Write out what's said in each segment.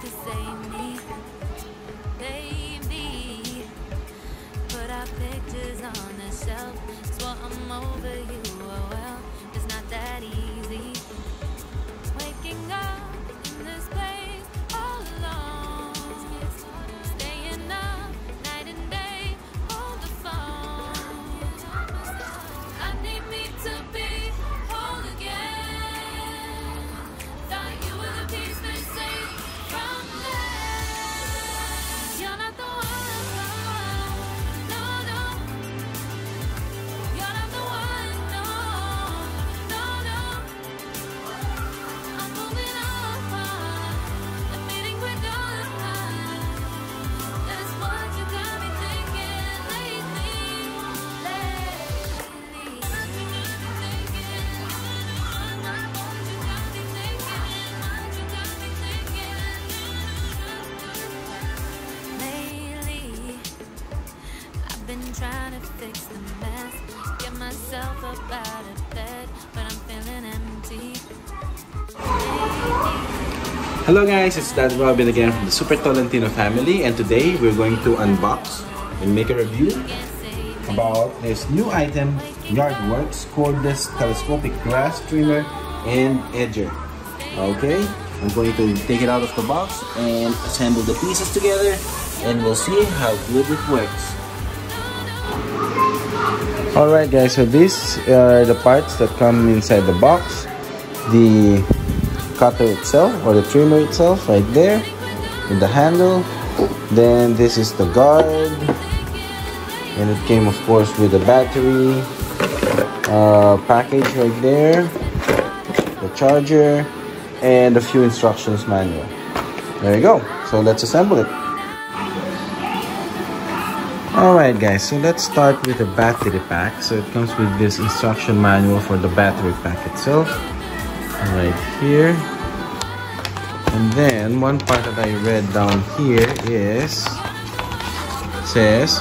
to save me, baby. Put our pictures on the shelf, swore I'm over you. Oh well, it's not that easy. Waking up in this place all alone, staying up night and day on the phone. I need me to be whole again. Thought you were the piece that saved from there. You're not the one, no, no. You're not the one, no, no, no. I'm moving on, admitting we're done. That's what you got me thinking lately. Lately, I've been trying to fix the mess, get myself up out of bed, but I'm feeling empty. Hello guys, it's Dad Robin again from the Super Tolentino family, and today we're going to unbox and make a review about this new item, Yardworks cordless telescopic grass trimmer and edger. Okay, I'm going to take it out of the box and assemble the pieces together, and we'll see how good it works. Alright guys, so these are the parts that come inside the box. The cutter itself, or the trimmer itself, right there with the handle. Then this is the guard, and it came of course with the battery package right there, the charger, and a few instructions manual. There you go. So let's assemble it. Alright guys, so let's start with the battery pack. So it comes with this instruction manual for the battery pack itself right here. And then one part that I read down here is, says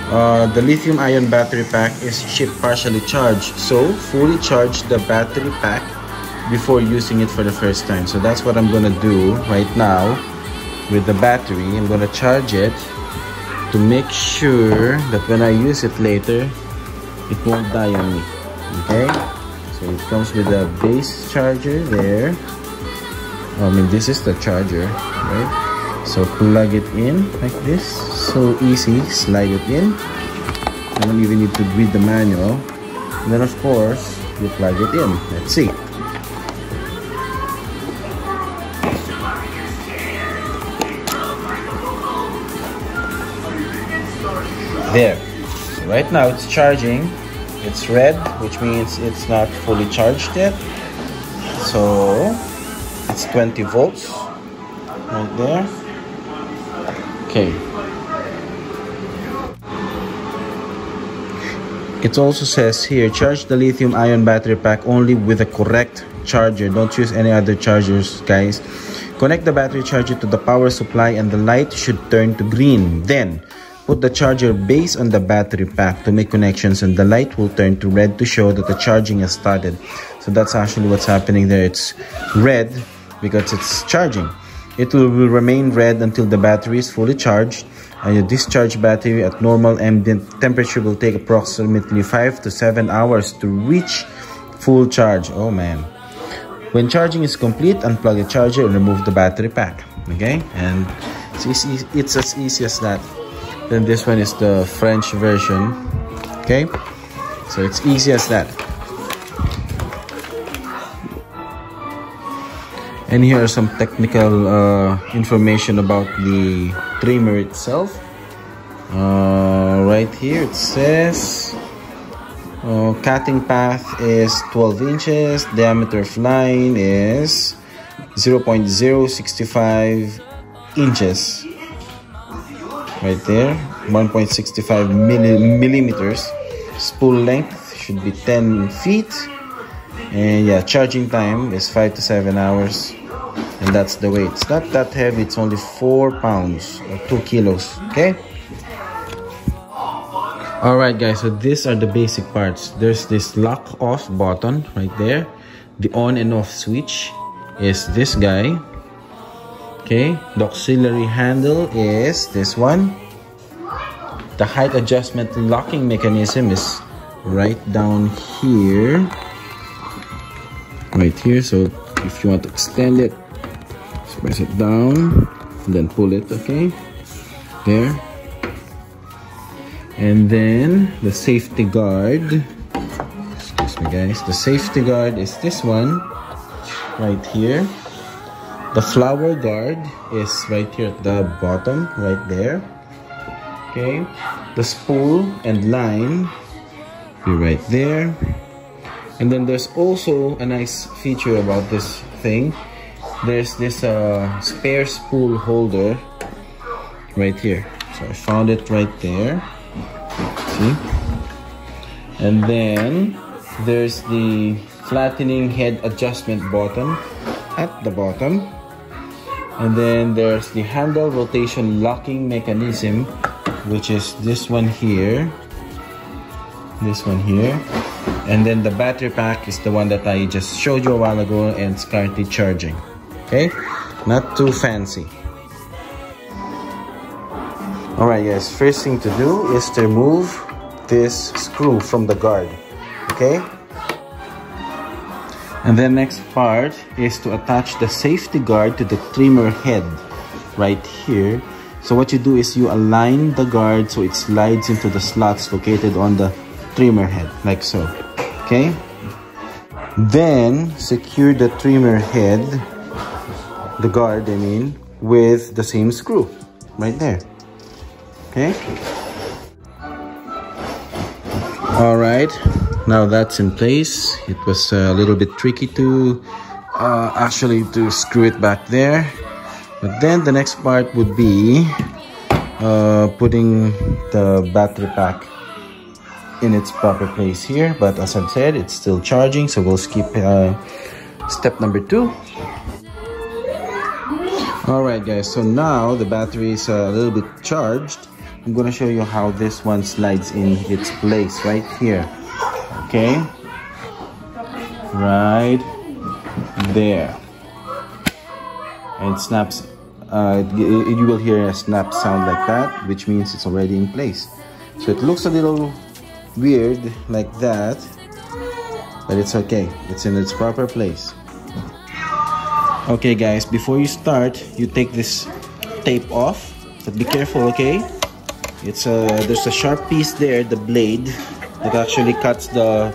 the lithium ion battery pack is shipped partially charged, so fully charge the battery pack before using it for the first time. So that's what I'm gonna do right now with the battery. I'm gonna charge it to make sure that when I use it later, it won't die on me. Okay, so it comes with a base charger there. I mean, this is the charger, right? So plug it in like this, so easy, slide it in. I don't even need to read the manual. And then of course, you plug it in. Let's see. There. So right now it's charging. It's red, which means it's not fully charged yet. So it's 20 volts right there. Okay. It also says here, charge the lithium ion battery pack only with the correct charger. Don't use any other chargers, guys. Connect the battery charger to the power supply and the light should turn to green. Then put the charger base on the battery pack to make connections, and the light will turn to red to show that the charging has started. So that's actually what's happening there. It's red because it's charging. It will remain red until the battery is fully charged, and your discharge battery at normal ambient temperature will take approximately 5 to 7 hours to reach full charge. Oh man. When charging is complete, unplug the charger and remove the battery pack. Okay, and it's as easy as that. Then this one is the French version. Okay, so it's easy as that. And here are some technical information about the trimmer itself. Right here it says cutting path is 12 inches, diameter of line is 0.065 inches. Right there, 1.65 millimeters. Spool length should be 10 feet. And yeah, charging time is 5 to 7 hours. And that's the weight. It's not that heavy, it's only 4 pounds or 2 kilos. Okay? Alright guys, so these are the basic parts. There's this lock off button right there. The on and off switch is this guy. Okay, the auxiliary handle is this one. The height adjustment locking mechanism is right down here. Right here, so if you want to extend it, just press it down and then pull it, okay? There. And then the safety guard, excuse me guys, the safety guard is this one right here. The flower guard is right here at the bottom, right there. Okay, the spool and line be right there. And then there's also a nice feature about this thing. There's this spare spool holder right here. So I found it right there. See? And then there's the flattening head adjustment button at the bottom. And then there's the handle rotation locking mechanism, which is this one here. This one here. And then the battery pack is the one that I just showed you a while ago and it's currently charging. Okay? Not too fancy. Alright guys, first thing to do is to remove this screw from the guard. Okay? And then next part is to attach the safety guard to the trimmer head right here. So what you do is you align the guard so it slides into the slots located on the trimmer head, like so. Okay? Then secure the trimmer head, the guard I mean, with the same screw right there. Okay? Alright, now that's in place. It was a little bit tricky to actually to screw it back there. But then the next part would be putting the battery pack in its proper place here. But as I've said, it's still charging, so we'll skip step number 2. Alright guys, so now the battery is a little bit charged. I'm gonna show you how this one slides in its place right here. Okay, right there, and it snaps. You will hear a snap sound like that, which means it's already in place. So it looks a little weird like that, but it's okay. It's in its proper place. Okay guys, before you start, you take this tape off, but be careful, okay? It's there's a sharp piece there, the blade, that actually cuts the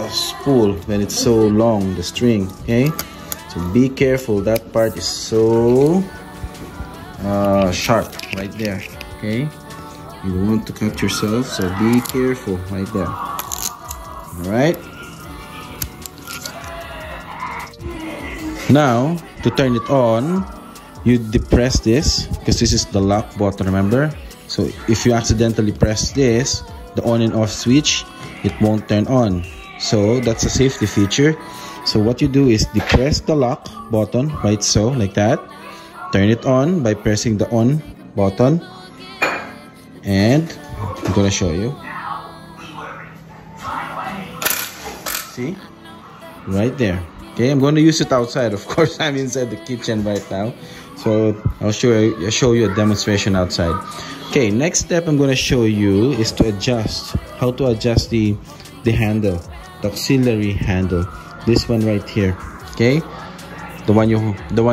spool when it's so long, the string, okay? So be careful, that part is so sharp right there, okay? You don't want to cut yourself, so be careful right there. Alright? Now, to turn it on, you depress this, because this is the lock button, remember? So if you accidentally press this, the on and off switch, it won't turn on. So that's a safety feature. So what you do is depress the lock button, right, so like that. Turn it on by pressing the on button, and I'm gonna show you. See? Right there. Okay, I'm going to use it outside. Of course, I'm inside the kitchen right now, so I'll show you a demonstration outside. Okay, next step I'm going to show you is to adjust, how to adjust the handle, the auxiliary handle. This one right here. Okay, the one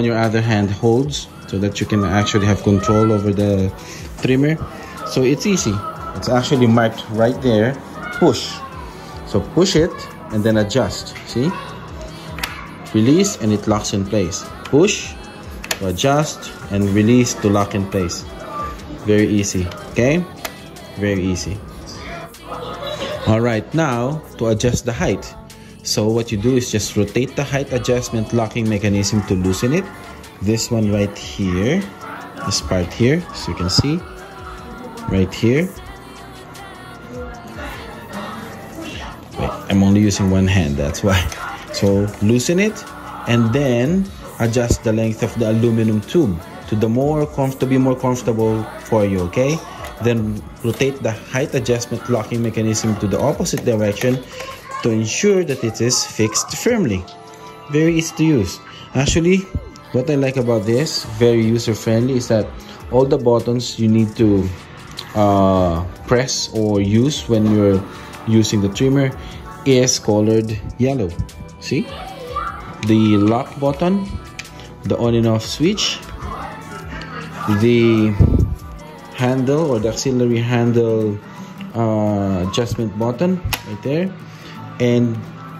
your other hand holds, so that you can actually have control over the trimmer. So it's easy. It's actually marked right there. Push. So push it and then adjust. See? Release and it locks in place. Push to adjust and release to lock in place. Very easy. Okay? Very easy. Alright, now to adjust the height. So what you do is just rotate the height adjustment locking mechanism to loosen it. This one right here. This part here, so you can see. Right here. Wait, I'm only using one hand, that's why. So loosen it and then adjust the length of the aluminum tube to be more comfortable for you, okay? Then rotate the height adjustment locking mechanism to the opposite direction to ensure that it is fixed firmly. Very easy to use. Actually, What I like about this, very user-friendly, is that all the buttons you need to press or use when you're using the trimmer is colored yellow. See? The lock button, the on and off switch, the handle or the auxiliary handle adjustment button right there, and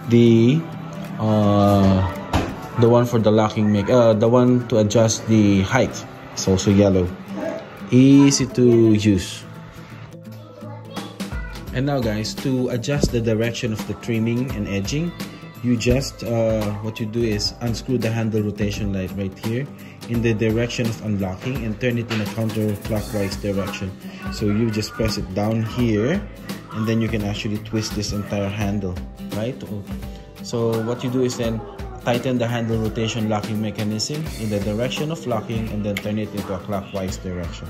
the one for the locking the one to adjust the height is also yellow. Easy to use. And now guys, to adjust the direction of the trimming and edging, you just what you do is unscrew the handle rotation light right here in the direction of unlocking and turn it in a counterclockwise direction. So you just press it down here, and then you can actually twist this entire handle, right? So what you do is then tighten the handle rotation locking mechanism in the direction of locking and then turn it into a clockwise direction.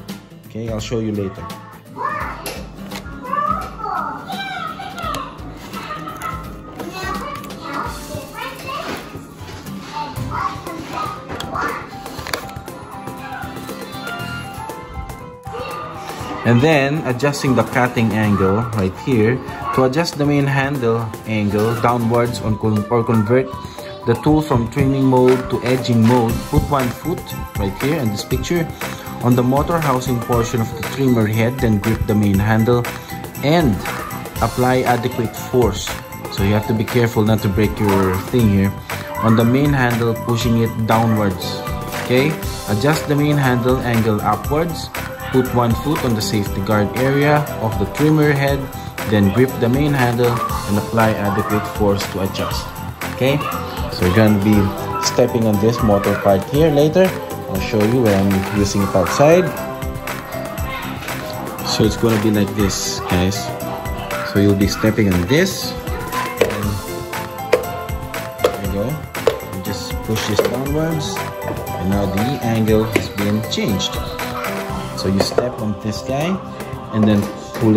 Okay, I'll show you later. And then adjusting the cutting angle right here. To adjust the main handle angle downwards or convert the tool from trimming mode to edging mode, put one foot right here in this picture on the motor housing portion of the trimmer head, then grip the main handle and apply adequate force. So you have to be careful not to break your thing here. On the main handle, pushing it downwards. Okay, adjust the main handle angle upwards. Put one foot on the safety guard area of the trimmer head, then grip the main handle and apply adequate force to adjust. Okay, so you're going to be stepping on this motor part here later. I'll show you when I'm using it outside. So it's going to be like this, guys. So you'll be stepping on this. And there you go. You just push this downwards, and now the angle has been changed. So you step on this guy and then pull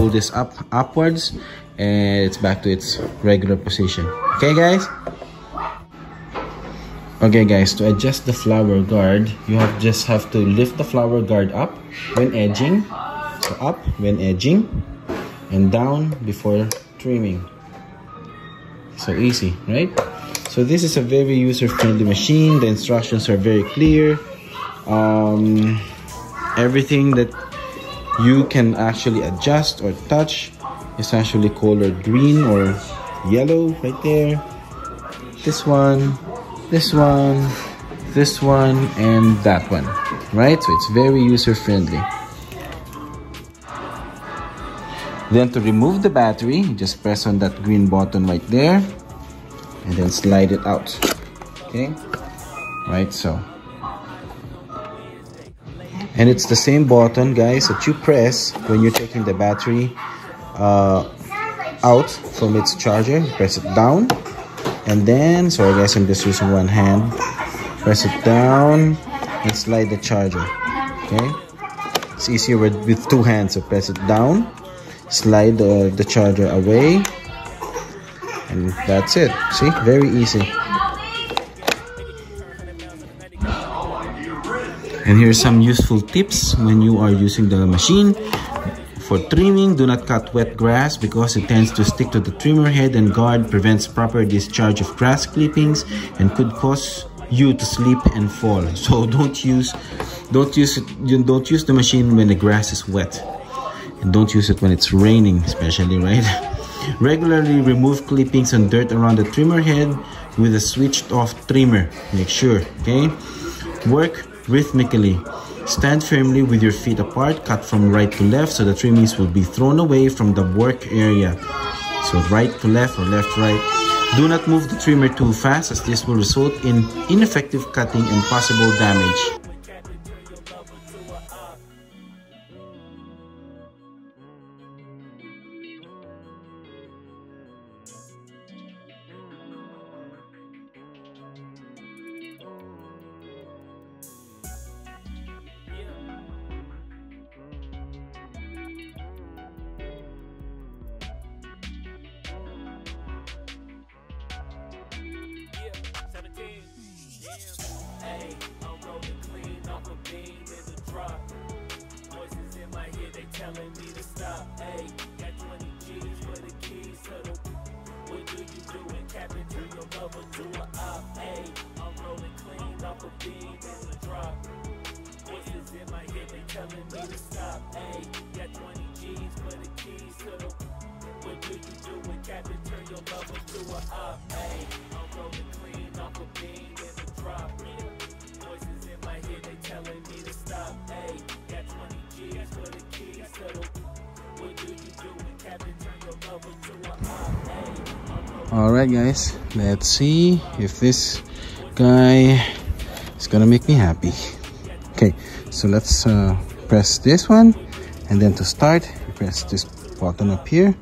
this up upwards, and it's back to its regular position. Okay guys? Okay guys, to adjust the flower guard, you just have to lift the flower guard up when edging. So up when edging and down before trimming. So easy, right? So this is a very user-friendly machine. The instructions are very clear. Everything that you can actually adjust or touch is actually colored green or yellow right there. This one, this one, this one, and that one, right? So it's very user-friendly. Then to remove the battery, you just press on that green button right there and then slide it out. Okay, right, so. And it's the same button, guys, that you press when you're taking the battery out from its charger. You press it down, and then, sorry guys, I'm just using one hand. Press it down and slide the charger. Okay, it's easier with two hands. So press it down, slide the charger away, and that's it. See, very easy. And here's some useful tips when you are using the machine. For trimming, do not cut wet grass because it tends to stick to the trimmer head and guard, prevents proper discharge of grass clippings, and could cause you to slip and fall. So don't use the machine when the grass is wet, and don't use it when it's raining, especially, right? Regularly remove clippings and dirt around the trimmer head with a switched off trimmer. Make sure, okay? Work rhythmically. Stand firmly with your feet apart, cut from right to left so the trimmings will be thrown away from the work area. So right to left or left right. Do not move the trimmer too fast, as this will result in ineffective cutting and possible damage. Ayy, I'm rolling clean off a beam in the drop. Voices in my head, they telling me to stop. Ayy, got 20 G's for the keys to the. What do you do when Captain turn your lover to a op? Ayy, I'm rolling clean off a beam in the drop. Voices in my head, they telling me to stop. Ayy, got 20 G's for the keys to the. What do you do when Captain turn your lover to a op? Ayy, I'm rolling clean off a beam in the drop. Voices in my head, they telling me to stop. Ayy, got 20 G's for the keys to the. What do you do when Captain turn your lover to a op? Ayy. Alright guys, let's see if this guy is gonna make me happy. Okay, so let's press this one, and then to start, we press this button up here.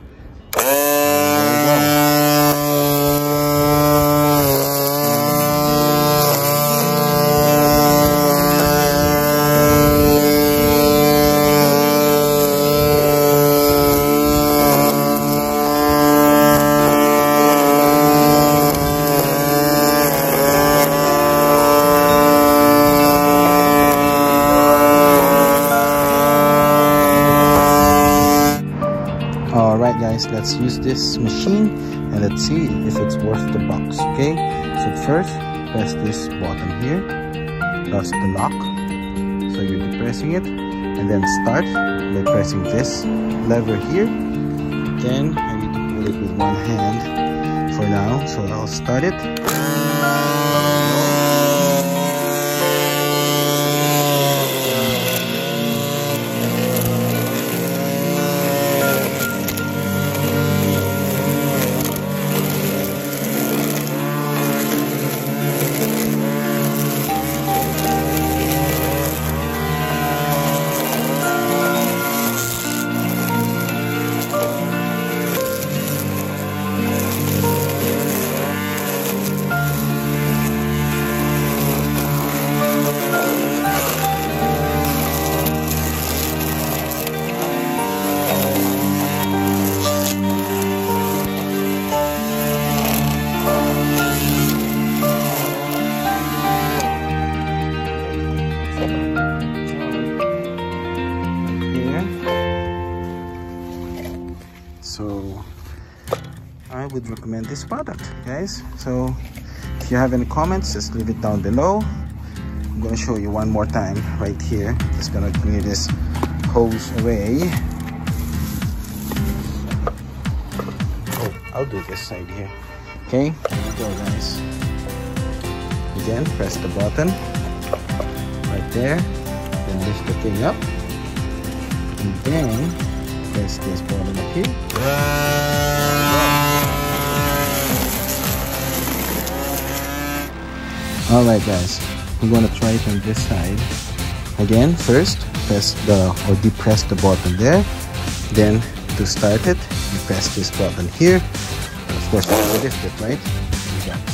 Alright guys, let's use this machine and let's see if it's worth the bucks. Okay, so first press this button here, plus the lock, so you're depressing it, and then start by pressing this lever here. Then I need to pull it with one hand for now, so I'll start it. So I would recommend this product, guys. So if you have any comments, just leave it down below. I'm gonna show you one more time right here. Just gonna clear this hose away. Oh, I'll do this side here. Okay, here we go, guys. Again, press the button right there, then lift the thing up, and then press this button up here. Alright guys, we're gonna try it on this side. Again, first press or depress the button there. Then to start it, you press this button here. And of course, you lift it, right? Like that.